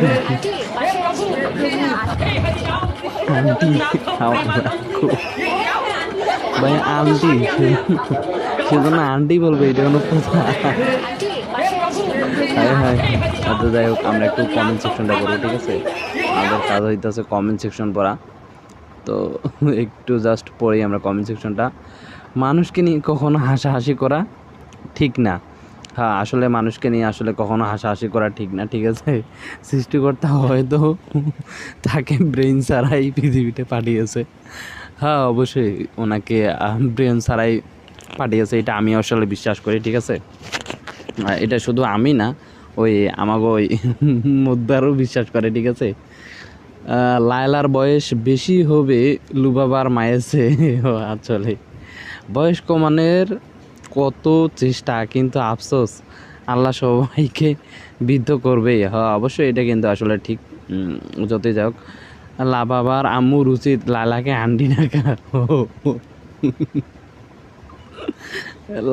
Aunty ভাই aunty সেজন্য aunty বলবে, এটা কোনো কথা? হ্যাঁ হ্যাঁ, আচ্ছা যাই হোক, আমরা একটু কমেন্ট সেকশনটা করবো, ঠিক আছে? আমাদের কাজ হইতেছে কমেন্ট সেকশন পড়া, তো একটু জাস্ট পড়ি আমরা কমেন্ট সেকশনটা। মানুষকে নিয়ে কখনো হাসাহাসি করা ঠিক না। হ্যাঁ, আসলে মানুষকে নিয়ে আসলে কখনো হাসাহাসি করা ঠিক না, ঠিক আছে? সৃষ্টিকর্তা হয়তো তাকে ব্রেন ছাড়াই পৃথিবীতে পাঠিয়েছে। হ্যাঁ, অবশ্যই ওনাকে ব্রেন ছাড়াই পাঠিয়েছে, এটা আমি আসলে বিশ্বাস করি, ঠিক আছে? এটা শুধু আমি না, ওই আমাকে ওই মুদ্রারও বিশ্বাস করে, ঠিক আছে? লায়লার বয়স বেশি হবে লুবাবার মায়ের চেয়ে। আসলে বয়স কমানোর কত চেষ্টা, কিন্তু আফসোস আল্লাহ সবাইকে বিদ্ধ করবেই। হ্যাঁ, অবশ্যই এটা কিন্তু আসলে ঠিক। যতই যাক, লাবাবার আম্মুর উচিত লালাকে আন্টি না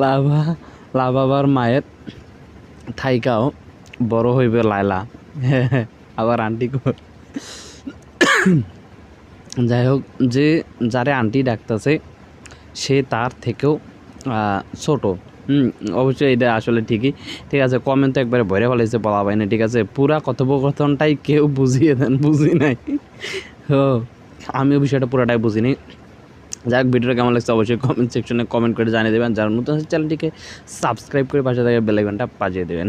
লাভা লাবাবার মায়ের থাইকাও বড় হইবে লায়লা। আবার আন্টি যাই হোক, যে যারে আন্টি ডাকতেছে সে তার থেকেও ছোট। অবশ্যই এটা আসলে ঠিকই, ঠিক আছে? কমেন্ট তো একবারে ভরে ফেলেছে বলা হয় না, ঠিক আছে? পুরা কথোপকথনটাই কেউ বুঝিয়ে দেন, বুঝি নাই। ও, আমিও বিষয়টা পুরাটাই বুঝিনি। যাক, ভিডিওটা কেমন লাগছে অবশ্যই কমেন্ট সেকশনে কমেন্ট করে জানিয়ে দেবেন। যারা নতুন চ্যানেলটিকে সাবস্ক্রাইব করে পাশে থাকা বেল আইকনটা বাজিয়ে দেবেন।